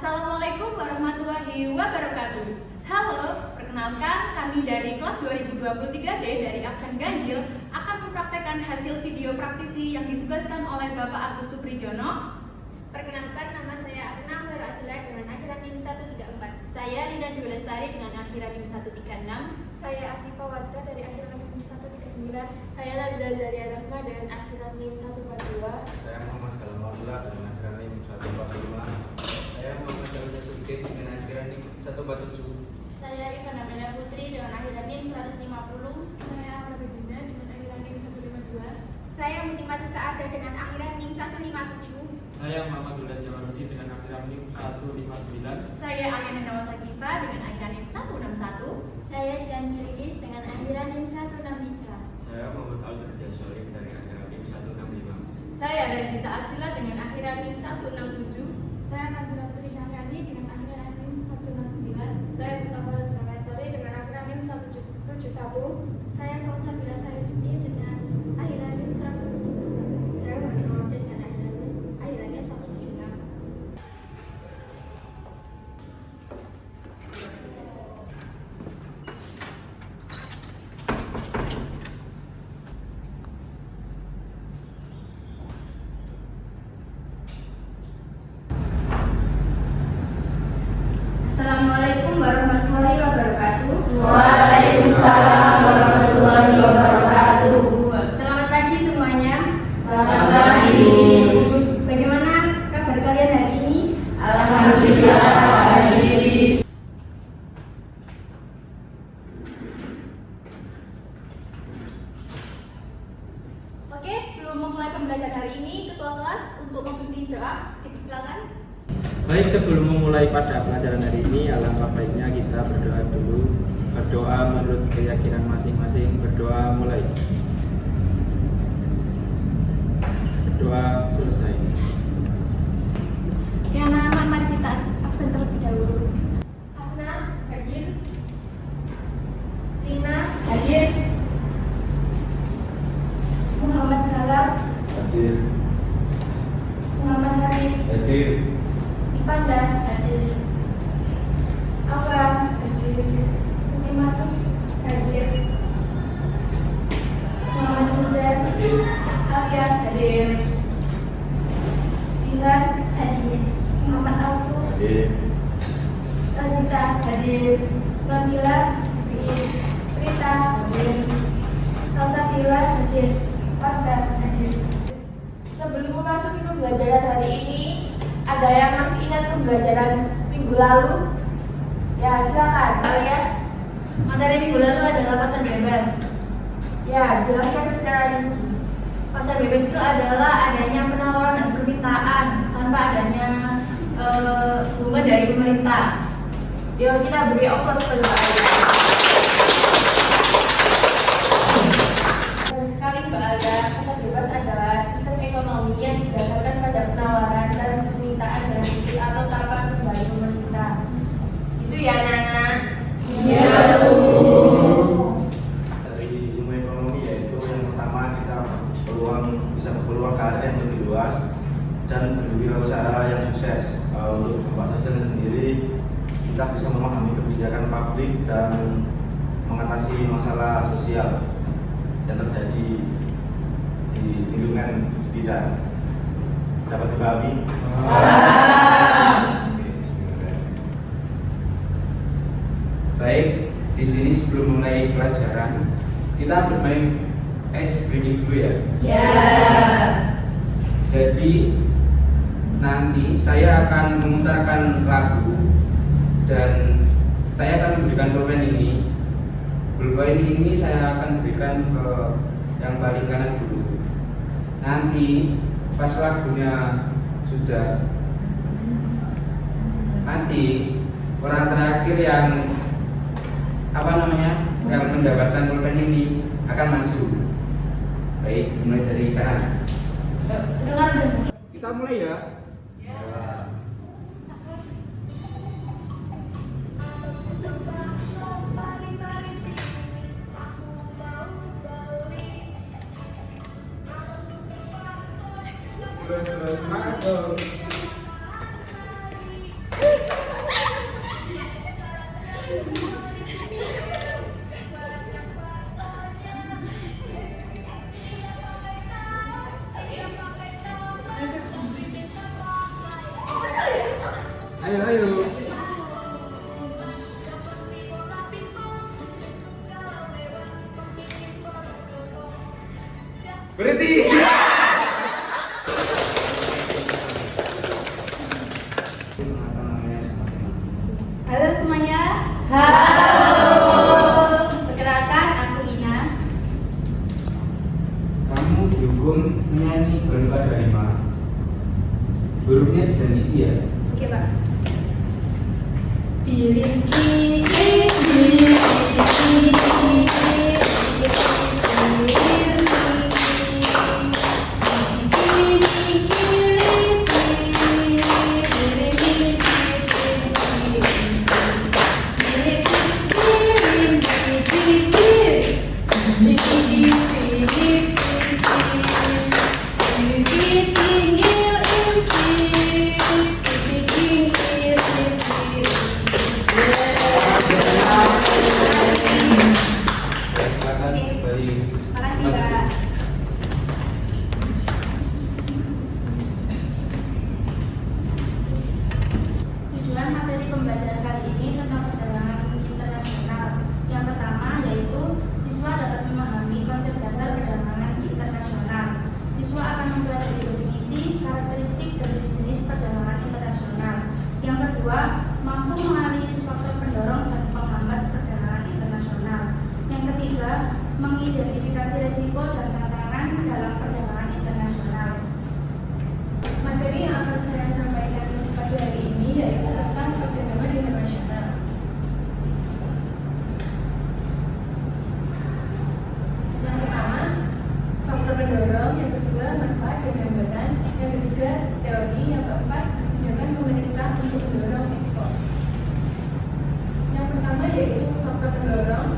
Assalamualaikum warahmatullahi wabarakatuh. Halo, perkenalkan kami dari kelas 2023D dari absen ganjil akan mempraktekkan hasil video praktisi yang ditugaskan oleh Bapak Agus Suprijono. Perkenalkan, nama saya Agna Baru Adila dengan akhiran NIM 134. Saya Rina Dwi Lestari dengan akhiran NIM 136. Saya Afifah Wardah dari akhiran NIM 139. Saya Nabila Zaria Rahma dengan akhiran NIM 142. Saya Muhammad Galamullah dengan akhiran NIM 145. Saya Muhammad Dawud Sudin dengan akhiran NIM 147. Saya Ivana Mela Putri dengan akhiran NIM 150. Saya Amra Bibina dengan akhiran NIM 152. Saya Mutimatu Saada dengan akhiran NIM 157. Saya Muhammad Dulan Jawaruddin dengan akhiran NIM 159. Saya Aliana Nawasakifa dengan akhiran NIM 161. Saya Jian Giligis dengan akhiran NIM 163. Saya Muhammad Alfred Jasolim dari akhiran NIM 165. Saya Razita Aksila dengan akhiran NIM 167. Saya Nabila Putri Syafrani dengan akhiran NIM 169. Saya Mutafarat Ramayasari dengan akhiran NIM 171. Saya Salsabila Sayusti dengan akhiran NIM 174. Saya Wadi Ramadan dengan akhiran NIM 176. Assalamualaikum warahmatullahi wabarakatuh. Waalaikumsalam warahmatullahi wabarakatuh. Selamat pagi semuanya. Selamat pagi. Bagaimana kabar kalian hari ini? Alhamdulillah baik. Oke, sebelum memulai pembelajaran hari ini, ketua kelas untuk memimpin doa, dipersilakan. Baik, sebelum memulai pada pelajaran hari ini, alangkah baiknya kita berdoa dulu. Berdoa menurut keyakinan masing-masing. Berdoa mulai. Berdoa selesai. Ya anak-anak, mari kita absen terlebih dahulu. Agna hadir. Rina Hadir. Muhammad Galar, Hadir. Muhammad Harif, Hadir. Ivanda hadir. Amra hadir. Mutimatus hadir. Muhammad Nurdar Hadir. Alias hadir. Zihan hadir. Muhammad Auto Hadir. Razita hadir. Nabila hadir. Rita hadir. Salsabila hadir. Wardah hadir. Sebelum memasuki pembelajaran hari ini, ada yang masih ingat pembelajaran minggu lalu? Ya, silakan. Ya, materi minggu lalu adalah pasar bebas. Ya, jelaskan secara rinci. Pasar bebas itu adalah adanya penawaran dan permintaan tanpa adanya hubungan dari pemerintah. Yuk kita beri aplaus pada Mbak Alda. Benar sekali Mbak Alda, pasar bebas adalah sistem ekonomi yang didasarkan pada penawaran dan permintaan dari atau tanpa dari pemerintah. Itu ya Nana. Iya. Dari ilmu ekonomi yaitu yang pertama kita bisa berpeluang karir yang lebih luas dan berwirausaha yang sukses. Untuk dampak sosial sendiri, kita bisa memahami kebijakan publik dan mengatasi masalah sosial yang terjadi di lingkungan sekitar. Dapat dipahami? Oke, bismillah. Baik, di sini sebelum mulai pelajaran, kita bermain ice breaking dulu ya. Ya. Jadi nanti saya akan memutarkan lagu dan saya akan memberikan pulpen ini. Pulpen ini saya akan berikan ke yang paling kanan dulu. Nanti pas lagunya sudah mati, orang terakhir yang yang mendapatkan pulpen ini akan maju. Baik, mulai dari kanan. Dengar dulu. Kita mulai ya. Semangat dong. Ayo. Berhenti. Halo semuanya. Perkenalkan, aku Ina. Kamu dihukum menyanyi berupa dari mana? Hurufnya dan itu ya. Oke, Pak. Silakan kembali. Makasih, Pak. Tujuan materi pembelajaran kali ini tentang perjalanan internasional. Yang pertama yaitu siswa dapat memahami konsep dasar perdagangan internasional. Siswa akan mempelajari definisi, karakteristik, dan jenis perdagangan internasional. Yang kedua, mampu menganalisis faktor pendorong dan penghambat perdagangan internasional. Yang ketiga, mengidentifikasi risiko dan tantangan dalam perdagangan internasional. Materi yang akan saya sampaikan pada hari ini yaitu tentang perdagangan internasional. Yang pertama, faktor pendorong. Yang kedua, manfaat dan gambaran. Yang ketiga, teori. Yang keempat, kebijakan pemerintah untuk mendorong ekspor. Yang pertama yaitu faktor pendorong.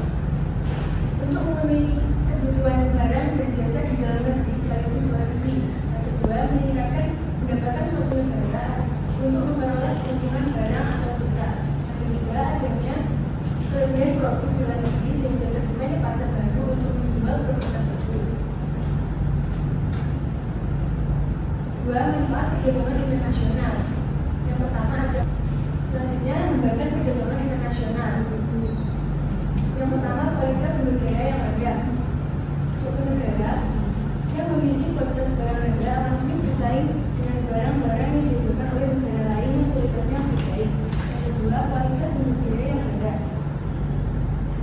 Untuk memenuhi kebutuhan barang dan jasa di dalam negeri sekaligus luar negeri. Yang kedua, meningkatkan pendapatan suatu negara untuk memperoleh keuntungan barang atau jasa. Yang ketiga, adanya kelebihan produk di luar negeri sehingga terbukanya pasar baru untuk menjual produk tersebut. Dua, manfaat perdagangan internasional. Yang pertama ada selanjutnya hambatan perdagangan internasional. Yang pertama, kualitas sumber daya yang ada. Suatu negara yang memiliki kualitas barang rendah akan sulit bersaing dengan barang-barang yang dihasilkan oleh negara lain yang kualitasnya lebih baik. Yang kedua, kualitas sumber daya yang ada.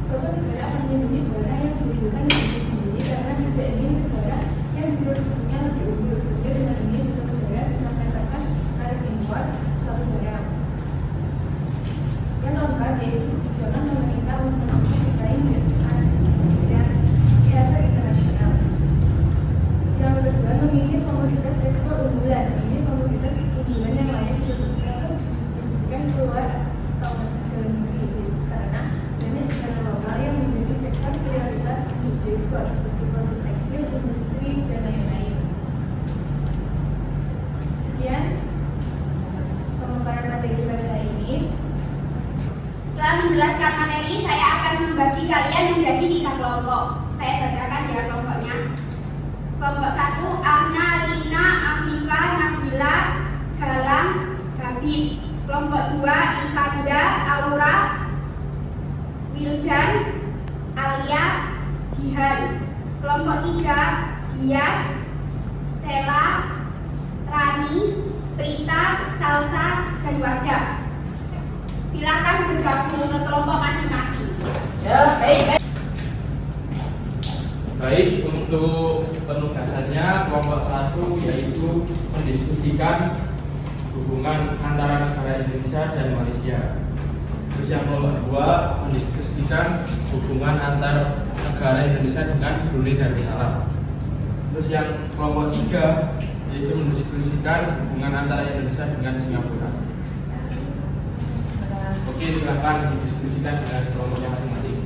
Suatu negara akan melindungi barang yang dihasilkan di negeri sendiri karena tidak ingin negara yang diproduksinya lebih unggul, sehingga dengan ini suatu negara bisa menetapkan tarif impor suatu barang. Yang keempat yaitu kebijakan pemerintah untuk menangani bersaing dan pasar internasional. Yang kedua, memilih komoditas ekspor unggulan. Memilih komoditas unggulan yang layak diproduksikan atau didistribusikan keluar atau dalam negeri karena banyak negara lokal yang menjadi sektor prioritas untuk diekspor seperti produk tekstil, industri, dan lain-lain. Sekian pemaparan materi pada hari ini. Setelah menjelaskan materi, saya akan membagi kalian menjadi 3 kelompok. Saya bacakan ya kelompoknya. Kelompok 1, Ahna, Lina, Afifa, Nabila, Galang, Habib. Kelompok 2, Ifanda, Aura, Wildan, Alia, Jihan. Kelompok 3, Gias, Sela, Rani, Prita, Salsa, dan Warga. Silakan bergabung ke kelompok masing-masing. Baik, untuk penugasannya kelompok 1 yaitu mendiskusikan hubungan antara negara Indonesia dan Malaysia. Terus yang kelompok 2 mendiskusikan hubungan antar negara Indonesia dengan Brunei Darussalam. Terus yang kelompok 3 yaitu mendiskusikan hubungan antara Indonesia dengan Singapura. Oke, silakan didiskusikan dengan kelompoknya masing-masing.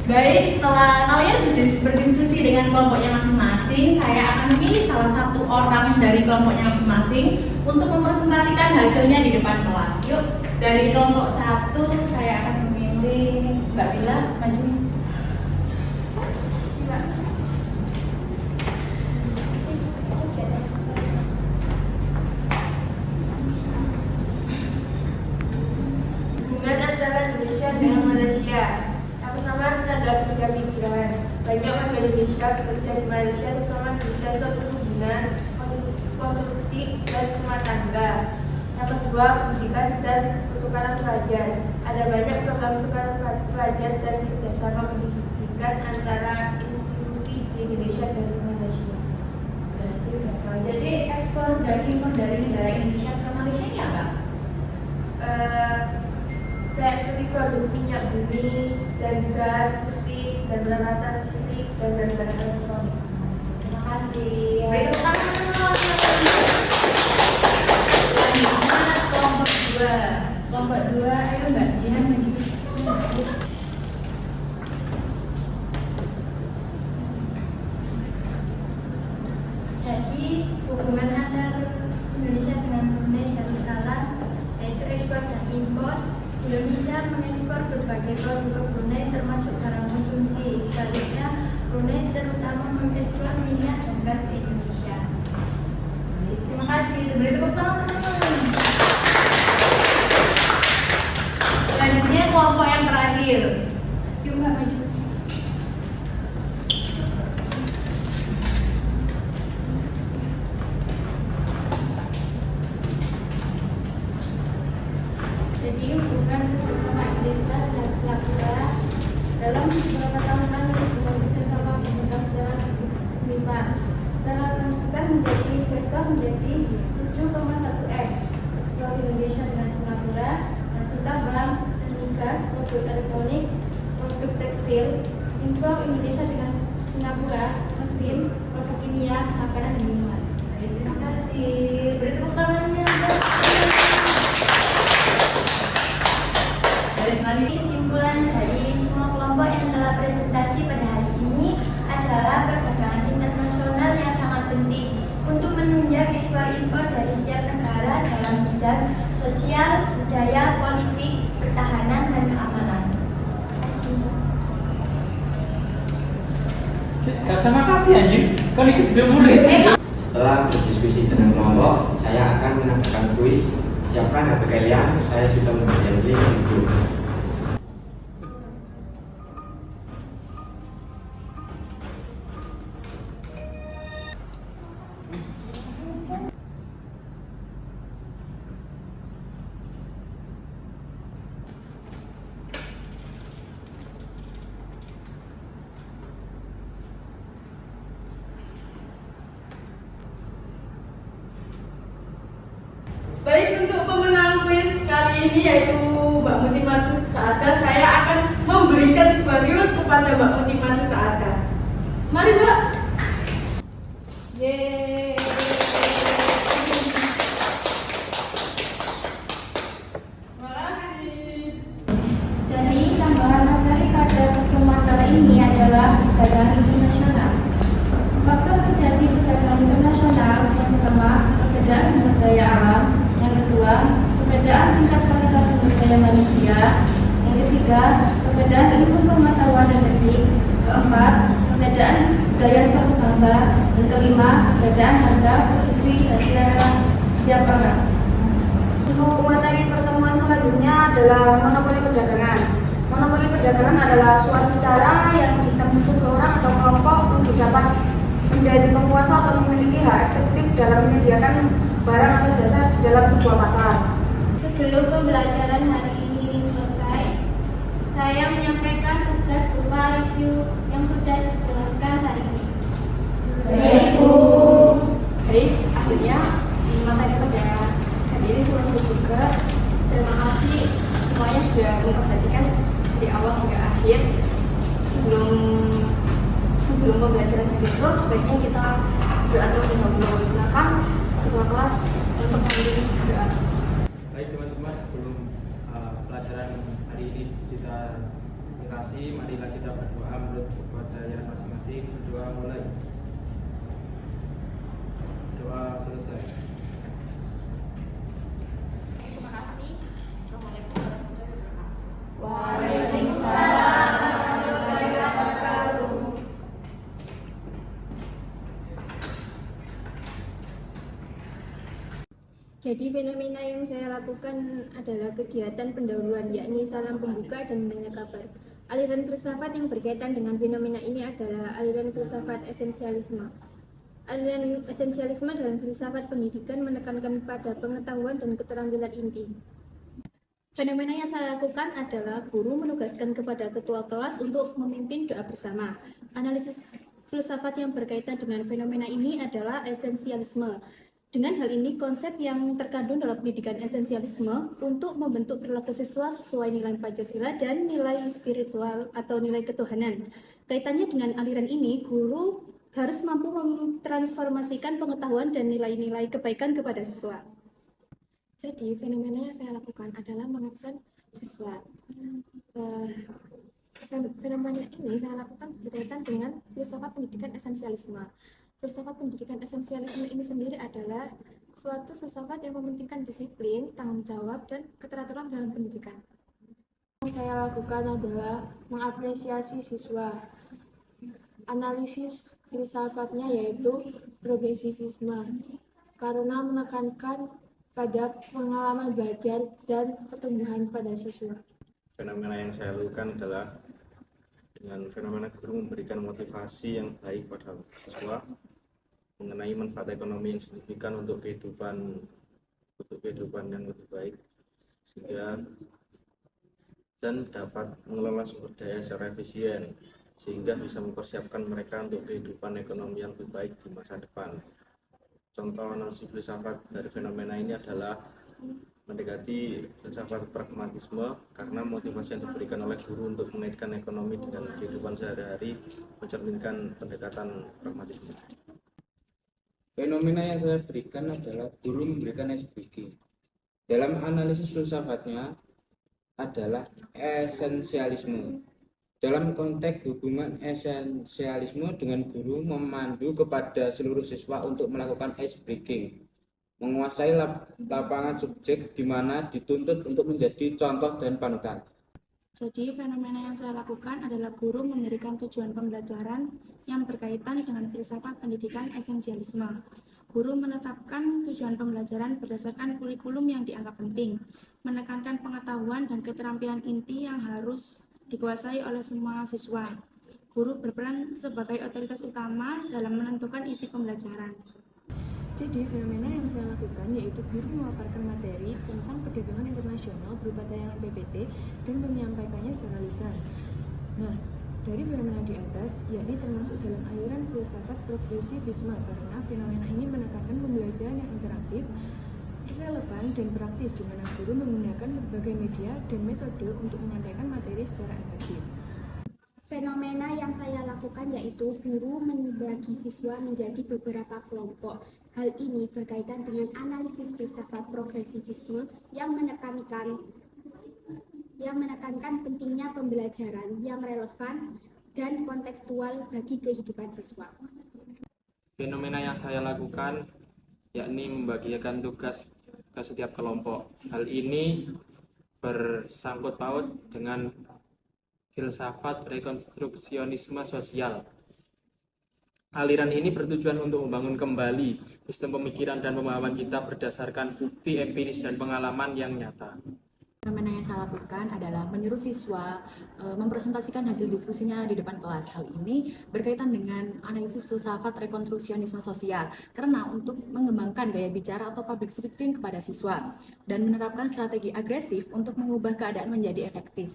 Baik, setelah kalian berdiskusi dengan kelompoknya masing-masing, saya akan memilih salah satu orang dari kelompoknya masing-masing untuk mempresentasikan hasilnya di depan kelas. Yuk, dari kelompok 1 saya akan memilih Mbak Bila, maju. Indonesia bekerja di Malaysia, terutama di sektor perhubungan, konstruksi, dan rumah tangga. Yang kedua, pendidikan dan pertukaran pelajar. Ada banyak program pertukaran pelajar dan kerjasama pendidikan antara institusi di Indonesia dan Malaysia. Jadi ekspor dan impor dari negara Indonesia ke Malaysia ini apa? Kayak seperti produk minyak bumi dan gas, musik, dan peralatan listrik, dan barang-barang elektronik. Terima kasih. Beri tepuk tangan. Selanjutnya kelompok 2. Kelompok 2, ayo Mbak Jihan maju. Jadi hubungan antar Indonesia dengan Brunei Darussalam yaitu ekspor dan impor. Indonesia mengekspor berbagai produk ke Brunei termasuk barang konsumsi. Sebaliknya Brunei terutama mengekspor minyak dan gas ke Indonesia. Terima kasih. Beri tepuk tangan teman-teman. Selanjutnya kelompok yang terakhir. Yuk Mbak maju. Jadi hubungan kerjasama Indonesia dan Singapura dalam beberapa tahun lalu hubungan kerjasama berkembang secara signifikan. Secara konsisten menjadi investor menjadi 7,1 M. Ekspor Indonesia dengan Singapura hasilnya bank dan migas, produk elektronik, produk tekstil, impor Indonesia dengan Singapura, mesin, produk kimia, makanan dan minuman. Terima kasih. Beri tepuk tangannya. Jadi kesimpulan dari semua kelompok yang telah presentasi pada hari ini adalah perdagangan internasional yang sangat penting untuk menunjang ekspor impor dari setiap negara dalam bidang sosial, budaya, politik, pertahanan, dan keamanan. Terima kasih. Sama kasih anjir, kau ikut juga murid. Setelah berdiskusi dengan kelompok, saya akan mengadakan kuis. Siapkan HP kalian, saya sudah memberikan link di grup. Baik, untuk pemenang kuis kali ini yaitu Mbak Muti Matu Saada, saya akan memberikan sebuah reward kepada Mbak Muti Matu Saada. Mari Mbak. Yeay. Terima kasih. Jadi tambahan materi pada pertemuan kali ini adalah perdagangan internasional. Faktor terjadi perdagangan internasional yang pertama, perbedaan sumber daya alam. Yang kedua, perbedaan tingkat kualitas sumber daya manusia. Yang ketiga, perbedaan ilmu pengetahuan dan teknik. Keempat, perbedaan budaya suatu bangsa. Dan kelima, perbedaan harga, produksi, dan selera setiap orang. Untuk materi pertemuan selanjutnya adalah monopoli perdagangan. Monopoli perdagangan adalah suatu cara yang ditempuh seseorang atau kelompok untuk dapat menjadi penguasa atau memiliki hak eksekutif dalam menyediakan barang atau jasa di dalam sebuah pasar. Sebelum pembelajaran hari ini selesai, saya menyampaikan tugas berupa review yang sudah dijelaskan hari ini. Baik, Bu. Baik, akhirnya materi pada hari ini selesai juga. Terima kasih semuanya sudah memperhatikan dari awal hingga akhir. Sebelum pembelajaran ditutup, sebaiknya kita berdoa terlebih dahulu. Silakan ketua kelas untuk mengirim doa. Baik teman-teman, sebelum pelajaran hari ini kita akhiri, marilah kita berdoa menurut kepercayaan masing-masing. Berdoa mulai. Doa selesai. Terima kasih. Assalamualaikum warahmatullahi wabarakatuh. Waalaikumsalam warahmatullahi wabarakatuh. Jadi fenomena yang saya lakukan adalah kegiatan pendahuluan, yakni salam pembuka dan menanya kabar. Aliran filsafat yang berkaitan dengan fenomena ini adalah aliran filsafat esensialisme. Aliran esensialisme dalam filsafat pendidikan menekankan pada pengetahuan dan keterampilan inti. Fenomena yang saya lakukan adalah guru menugaskan kepada ketua kelas untuk memimpin doa bersama. Analisis filsafat yang berkaitan dengan fenomena ini adalah esensialisme. Dengan hal ini, konsep yang terkandung dalam pendidikan esensialisme untuk membentuk perilaku siswa sesuai nilai Pancasila dan nilai spiritual atau nilai ketuhanan. Kaitannya dengan aliran ini, guru harus mampu mentransformasikan pengetahuan dan nilai-nilai kebaikan kepada siswa. Jadi, fenomena yang saya lakukan adalah mengabsen siswa. Fenomena ini saya lakukan berkaitan dengan filsafat pendidikan esensialisme. Filsafat pendidikan esensialisme ini sendiri adalah suatu filsafat yang mementingkan disiplin, tanggung jawab, dan keteraturan dalam pendidikan. Yang saya lakukan adalah mengapresiasi siswa. Analisis filsafatnya yaitu progresivisme, karena menekankan pada pengalaman belajar dan pertumbuhan pada siswa. Fenomena yang saya lakukan adalah dengan fenomena guru memberikan motivasi yang baik pada siswa mengenai manfaat ekonomi yang signifikan untuk kehidupan yang lebih baik, sehingga dan dapat mengelola sumber daya secara efisien sehingga bisa mempersiapkan mereka untuk kehidupan ekonomi yang lebih baik di masa depan. Contoh analisis filsafat dari fenomena ini adalah mendekati filsafat pragmatisme karena motivasi yang diberikan oleh guru untuk mengaitkan ekonomi dengan kehidupan sehari-hari mencerminkan pendekatan pragmatisme. Fenomena yang saya berikan adalah guru memberikan SBG. Dalam analisis filsafatnya adalah esensialisme. Dalam konteks hubungan esensialisme dengan guru memandu kepada seluruh siswa untuk melakukan ice breaking, menguasai lapangan subjek di mana dituntut untuk menjadi contoh dan panutan. Jadi, fenomena yang saya lakukan adalah guru memberikan tujuan pembelajaran yang berkaitan dengan filsafat pendidikan esensialisme. Guru menetapkan tujuan pembelajaran berdasarkan kurikulum yang dianggap penting, menekankan pengetahuan dan keterampilan inti yang harus dikuasai oleh semua siswa. Guru berperan sebagai otoritas utama dalam menentukan isi pembelajaran. Jadi, fenomena yang saya lakukan yaitu guru memaparkan materi tentang perdagangan internasional berupa tayangan PPT dan menyampaikannya secara lisan. Nah, dari fenomena di atas, yakni termasuk dalam aliran filsafat progresivisme karena fenomena ini menekankan pembelajaran yang interaktif, relevan, dan praktis di mana guru menggunakan berbagai media dan metode untuk menyampaikan materi secara efektif. Fenomena yang saya lakukan yaitu guru membagi siswa menjadi beberapa kelompok. Hal ini berkaitan dengan analisis filsafat progresivisme yang menekankan pentingnya pembelajaran yang relevan dan kontekstual bagi kehidupan siswa. Fenomena yang saya lakukan yakni membagikan tugas ke setiap kelompok. Hal ini bersangkut paut dengan filsafat rekonstruksionisme sosial. Aliran ini bertujuan untuk membangun kembali sistem pemikiran dan pemahaman kita berdasarkan bukti empiris dan pengalaman yang nyata. Fenomena yang saya lakukan adalah menyuruh siswa mempresentasikan hasil diskusinya di depan kelas. Hal ini berkaitan dengan analisis filsafat rekonstruksionisme sosial karena untuk mengembangkan gaya bicara atau public speaking kepada siswa dan menerapkan strategi agresif untuk mengubah keadaan menjadi efektif.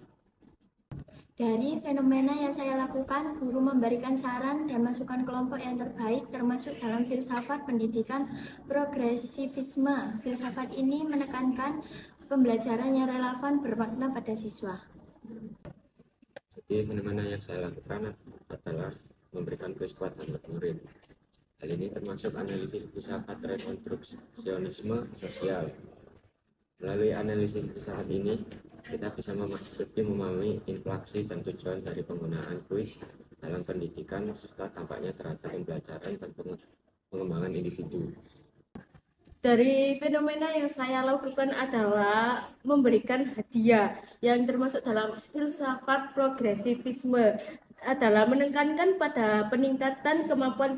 Dari fenomena yang saya lakukan, guru memberikan saran dan masukan kelompok yang terbaik termasuk dalam filsafat pendidikan progresivisme. Filsafat ini menekankan pembelajaran yang relevan bermakna pada siswa. Jadi fenomena yang saya lakukan adalah memberikan kesempatan buat murid. Hal ini termasuk analisis filsafat rekonstruksionisme sosial. Melalui analisis filsafat ini, kita bisa memahami inflasi dan tujuan dari penggunaan kuis dalam pendidikan serta tampaknya terhadap pembelajaran dan pengembangan individu. Dari fenomena yang saya lakukan adalah memberikan hadiah yang termasuk dalam filsafat progresivisme adalah menekankan pada peningkatan kemampuan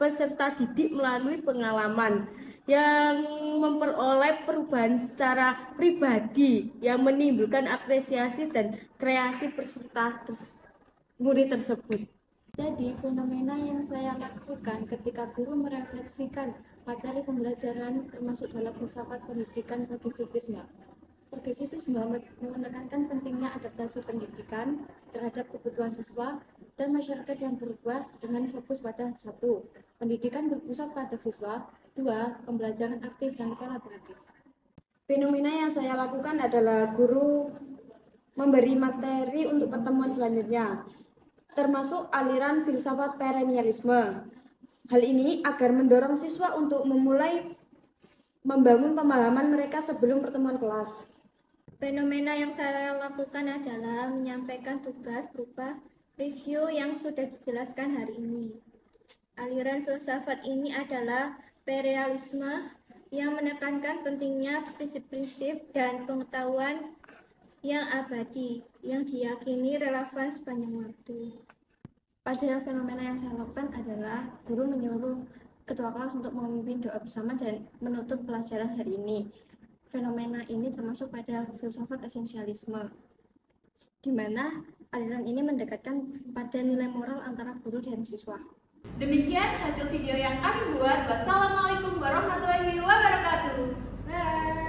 peserta didik melalui pengalaman yang memperoleh perubahan secara pribadi yang menimbulkan apresiasi dan kreasi peserta murid tersebut. Jadi, fenomena yang saya lakukan ketika guru merefleksikan materi pembelajaran termasuk dalam filsafat pendidikan progresivisme. Progresivisme menekankan pentingnya adaptasi pendidikan terhadap kebutuhan siswa dan masyarakat yang berubah dengan fokus pada 1. Pendidikan berpusat pada siswa, 2. Pembelajaran aktif dan kolaboratif. Fenomena yang saya lakukan adalah guru memberi materi untuk pertemuan selanjutnya, termasuk aliran filsafat perennialisme. Hal ini agar mendorong siswa untuk memulai membangun pemahaman mereka sebelum pertemuan kelas. Fenomena yang saya lakukan adalah menyampaikan tugas berupa review yang sudah dijelaskan hari ini. Aliran filsafat ini adalah perennialisme yang menekankan pentingnya prinsip-prinsip dan pengetahuan yang abadi, yang diyakini relevan sepanjang waktu. Pada fenomena yang saya lakukan adalah guru menyuruh ketua kelas untuk memimpin doa bersama dan menutup pelajaran hari ini. Fenomena ini termasuk pada filsafat esensialisme, di mana aliran ini mendekatkan pada nilai moral antara guru dan siswa. Demikian hasil video yang kami buat. Wassalamualaikum warahmatullahi wabarakatuh. Bye.